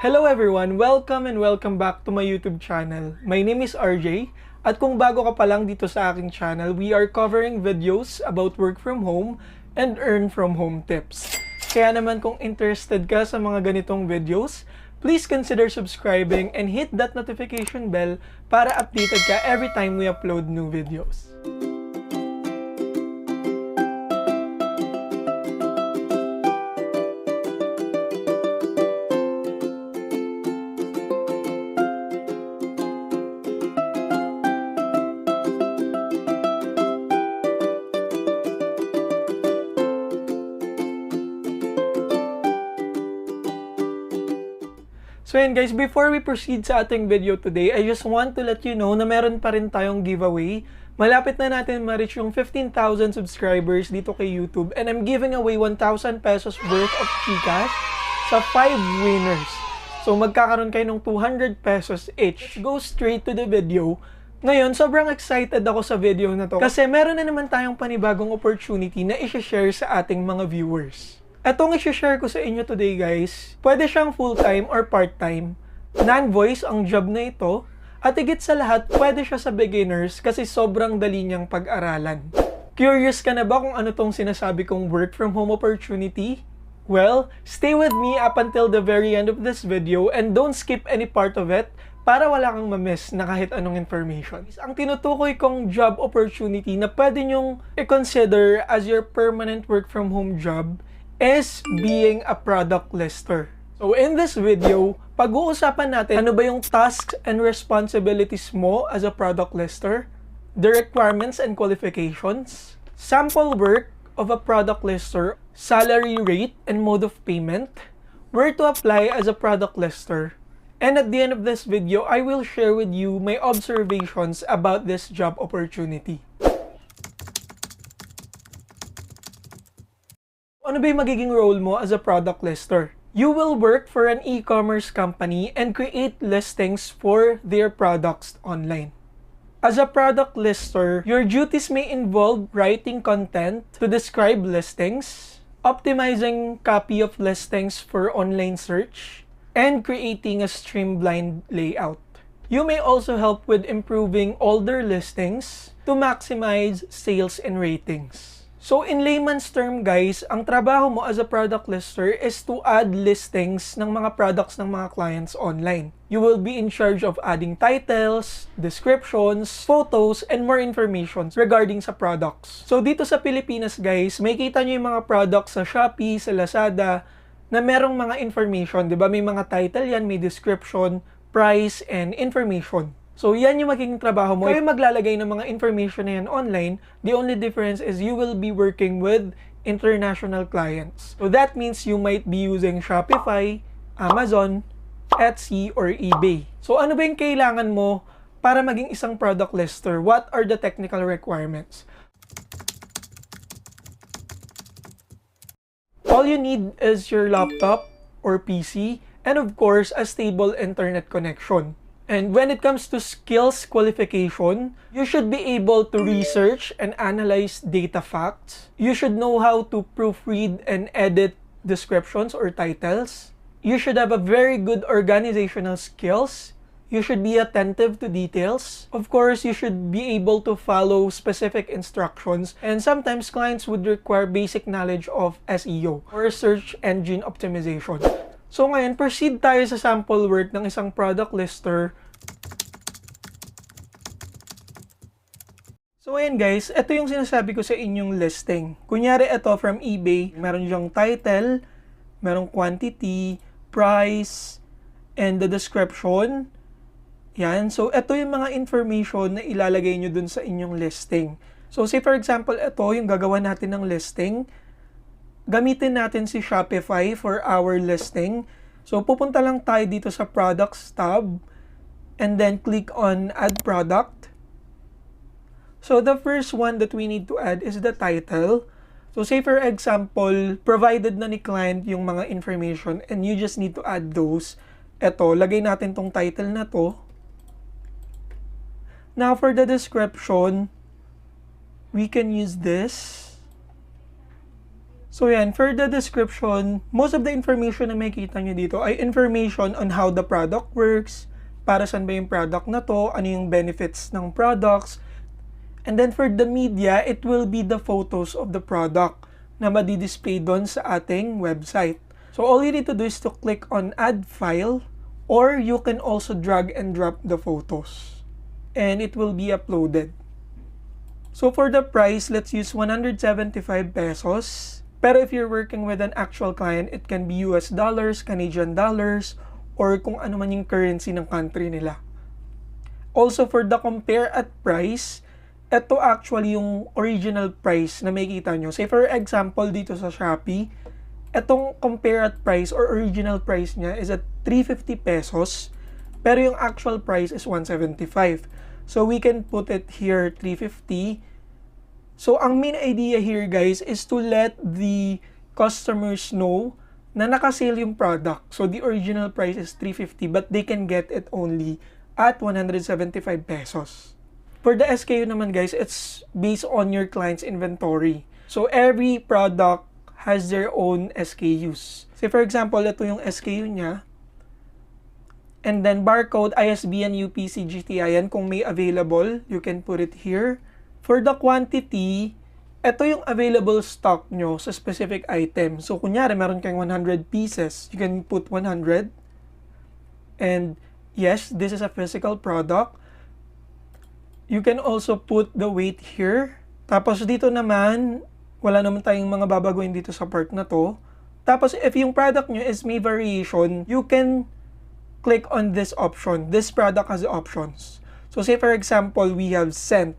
Hello everyone! Welcome and welcome back to my YouTube channel. My name is RJ at kung bago ka pa lang dito sa aking channel, we are covering videos about work from home and earn from home tips. Kaya naman kung interested ka sa mga ganitong videos, please consider subscribing and hit that notification bell para updated ka every time we upload new videos. So yun guys, before we proceed sa ating video today, I just want to let you know na meron pa rin tayong giveaway. Malapit na natin ma-reach yung 15,000 subscribers dito kay YouTube and I'm giving away 1,000 pesos worth of GCash sa 5 winners. So magkakaroon kayo ng 200 pesos each. Let's go straight to the video. Ngayon, sobrang excited ako sa video na to kasi meron na naman tayong panibagong opportunity na i-share sa ating mga viewers. Etong i-share ko sa inyo today guys, pwede siyang full-time or part-time. Non-voice ang job na ito. At higit sa lahat, pwede siya sa beginners kasi sobrang dali niyang pag-aralan. Curious ka na ba kung ano tong sinasabi kong work from home opportunity? Well, stay with me up until the very end of this video and don't skip any part of it para wala kang ma-miss na kahit anong information. Ang tinutukoy kong job opportunity na pwede nyong i-consider as your permanent work from home job is being a product lister. So in this video, pag-uusapan natin ano ba yung tasks and responsibilities mo as a product lister, the requirements and qualifications, sample work of a product lister, salary rate and mode of payment, where to apply as a product lister, and at the end of this video, I will share with you my observations about this job opportunity. Ano ba yung magiging role mo as a product lister? You will work for an e-commerce company and create listings for their products online. As a product lister, your duties may involve writing content to describe listings, optimizing copy of listings for online search, and creating a streamlined layout. You may also help with improving older listings to maximize sales and ratings. So in layman's term guys, ang trabaho mo as a product lister is to add listings ng mga products ng mga clients online. You will be in charge of adding titles, descriptions, photos, and more information regarding sa products. So dito sa Pilipinas guys, may kita nyo yung mga products sa Shopee, sa Lazada, na merong mga information, di ba? May mga title yan, may description, price, and information. So, yan yung magiging trabaho mo. Kayo maglalagay ng mga information na yan online. The only difference is you will be working with international clients. So, that means you might be using Shopify, Amazon, Etsy, or eBay. So, ano ba yung kailangan mo para maging isang product lister? What are the technical requirements? All you need is your laptop or PC and of course, a stable internet connection. And when it comes to skills qualification, you should be able to research and analyze data facts. You should know how to proofread and edit descriptions or titles. You should have a very good organizational skills. You should be attentive to details. Of course, you should be able to follow specific instructions. And sometimes clients would require basic knowledge of SEO or search engine optimization. So ngayon, proceed tayo sa sample work ng isang product lister. So ayan guys, ito yung sinasabi ko sa inyong listing. Kunyari ito from eBay, meron diyang title, merong quantity, price, and the description. Yan, so ito yung mga information na ilalagay nyo dun sa inyong listing. So say for example, ito yung gagawa natin ng listing. Gamitin natin si Shopify for our listing. So, pupunta lang tayo dito sa Products tab and then click on Add Product. So, the first one that we need to add is the title. So, say for example, provided na ni client yung mga information and you just need to add those. Ito, lagay natin tong title na to. Now, for the description, we can use this. So yan, for the description, most of the information na makikita nyo dito ay information on how the product works, para saan ba yung product na to, ano yung benefits ng products. And then for the media, it will be the photos of the product na madi-display doon sa ating website. So all you need to do is to click on add file, or you can also drag and drop the photos and it will be uploaded. So for the price, let's use 175 pesos. Pero if you're working with an actual client, it can be US dollars, Canadian dollars, or kung ano man yung currency ng country nila. Also for the compare at price, ito actually yung original price na makikita nyo. Say for example, dito sa Shopee, itong compare at price or original price niya is at 350 pesos, pero yung actual price is 175. So we can put it here 350. So ang main idea here guys is to let the customers know na naka-sale yung product. So the original price is 350 but they can get it only at 175 pesos. For the SKU naman guys, it's based on your client's inventory. So every product has their own SKUs. Say for example, ito yung SKU niya. And then barcode, ISBN, UPC, GTI, yan kung may available, you can put it here. For the quantity, ito yung available stock nyo sa specific item. So kunyari, meron kayong 100 pieces, you can put 100. And yes, this is a physical product. You can also put the weight here. Tapos dito naman, wala naman tayong mga babaguhin dito sa part na to. Tapos if yung product nyo is may variation, you can click on this option. This product has options. So say for example, we have scent.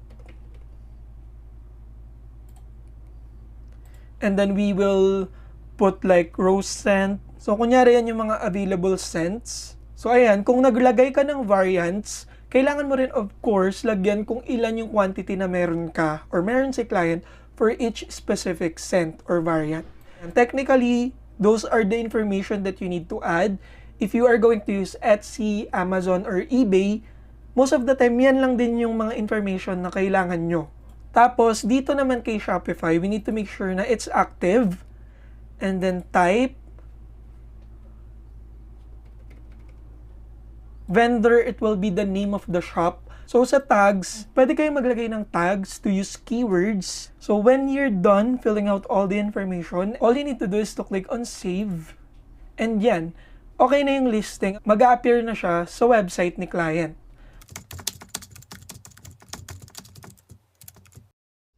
And then we will put like rose scent. So kunyari yan yung mga available scents. So ayan, kung naglagay ka ng variants, kailangan mo rin of course lagyan kung ilan yung quantity na meron ka or meron si client for each specific scent or variant. And technically, those are the information that you need to add. If you are going to use Etsy, Amazon, or eBay, most of the time yan lang din yung mga information na kailangan nyo. Tapos, dito naman kay Shopify, we need to make sure na it's active. And then type vendor, it will be the name of the shop. So sa tags, pwede kayong maglagay ng tags to use keywords. So when you're done filling out all the information, all you need to do is to click on save. And yan, okay na yung listing. Mag-a-appear na siya sa website ni client.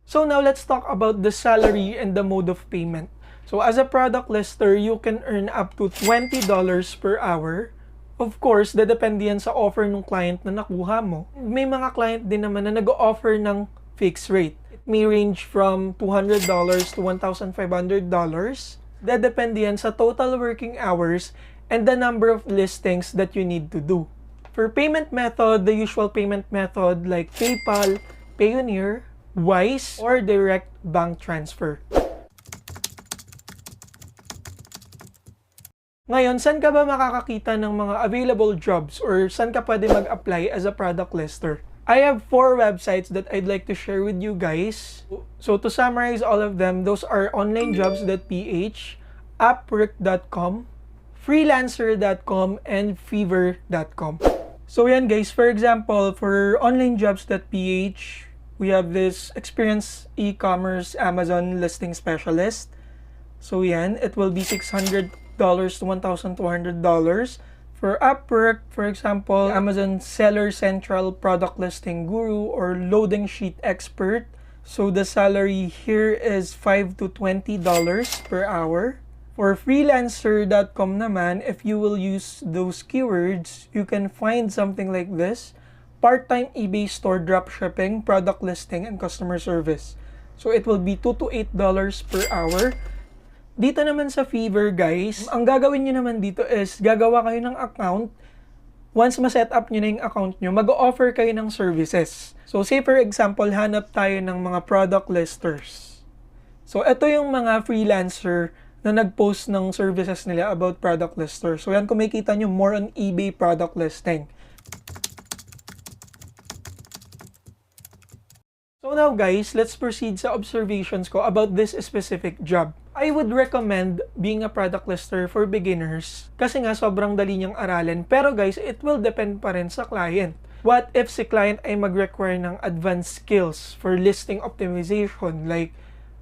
So now let's talk about the salary and the mode of payment. So as a product lister, you can earn up to $20 per hour. Of course, dadepende yan sa offer ng client na nakuha mo. May mga client din naman na nag-offer ng fixed rate. It may range from $200 to $1,500. Dadepende yan sa total working hours and the number of listings that you need to do. For payment method, the usual payment method like PayPal, Payoneer, Wise, or direct bank transfer. Ngayon, saan ka ba makakakita ng mga available jobs or saan ka pwede mag-apply as a product lister? I have 4 websites that I'd like to share with you guys. So to summarize all of them, those are onlinejobs.ph, upwork.com, freelancer.com, and fiverr.com. So yan guys, for example, for onlinejobs.ph, we have this experienced e-commerce Amazon listing specialist. So yan, it will be $600 to $1,200. For Upwork, for example, Amazon Seller Central Product Listing Guru or Loading Sheet Expert. So the salary here is $5 to $20 per hour. For freelancer.com naman, if you will use those keywords, you can find something like this: part-time eBay store dropshipping, product listing, and customer service. So it will be $2 to $8 per hour. Dito naman sa Fiverr, guys, ang gagawin nyo naman dito is gagawa kayo ng account. Once ma-set up nyo na yung account nyo, mag-offer kayo ng services. So say for example, hanap tayo ng mga product listers. So ito yung mga freelancer na nag-post ng services nila about product listers. So yan, kung makikita nyo, more on eBay product listing. So now guys, let's proceed sa observations ko about this specific job. I would recommend being a product lister for beginners kasi nga sobrang dali niyang aralin. Pero guys, it will depend pa rin sa client. What if si client ay mag-require ng advanced skills for listing optimization, like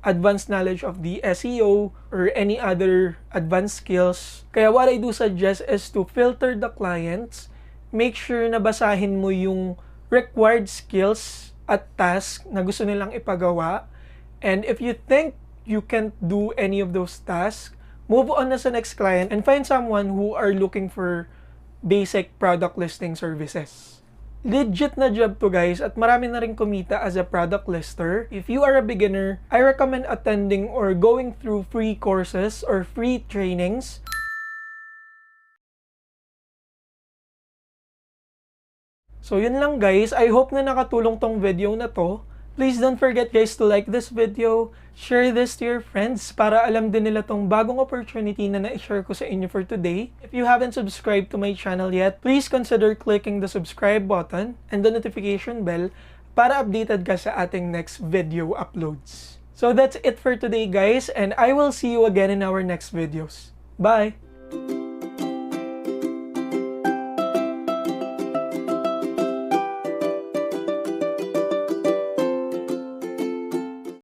advanced knowledge of the SEO or any other advanced skills? Kaya what I do suggest is to filter the clients, make sure na basahin mo yung required skills at task na gusto nilang ipagawa. And if you think you can't do any of those tasks, move on na sa next client and find someone who are looking for basic product listing services. Legit na job to guys at marami na rin kumita as a product lister. If you are a beginner, I recommend attending or going through free courses or free trainings. So yun lang guys, I hope na nakatulong tong video na to. Please don't forget guys to like this video, share this to your friends para alam din nila tong bagong opportunity na na-share ko sa inyo for today. If you haven't subscribed to my channel yet, please consider clicking the subscribe button and the notification bell para updated ka sa ating next video uploads. So that's it for today guys, and I will see you again in our next videos. Bye!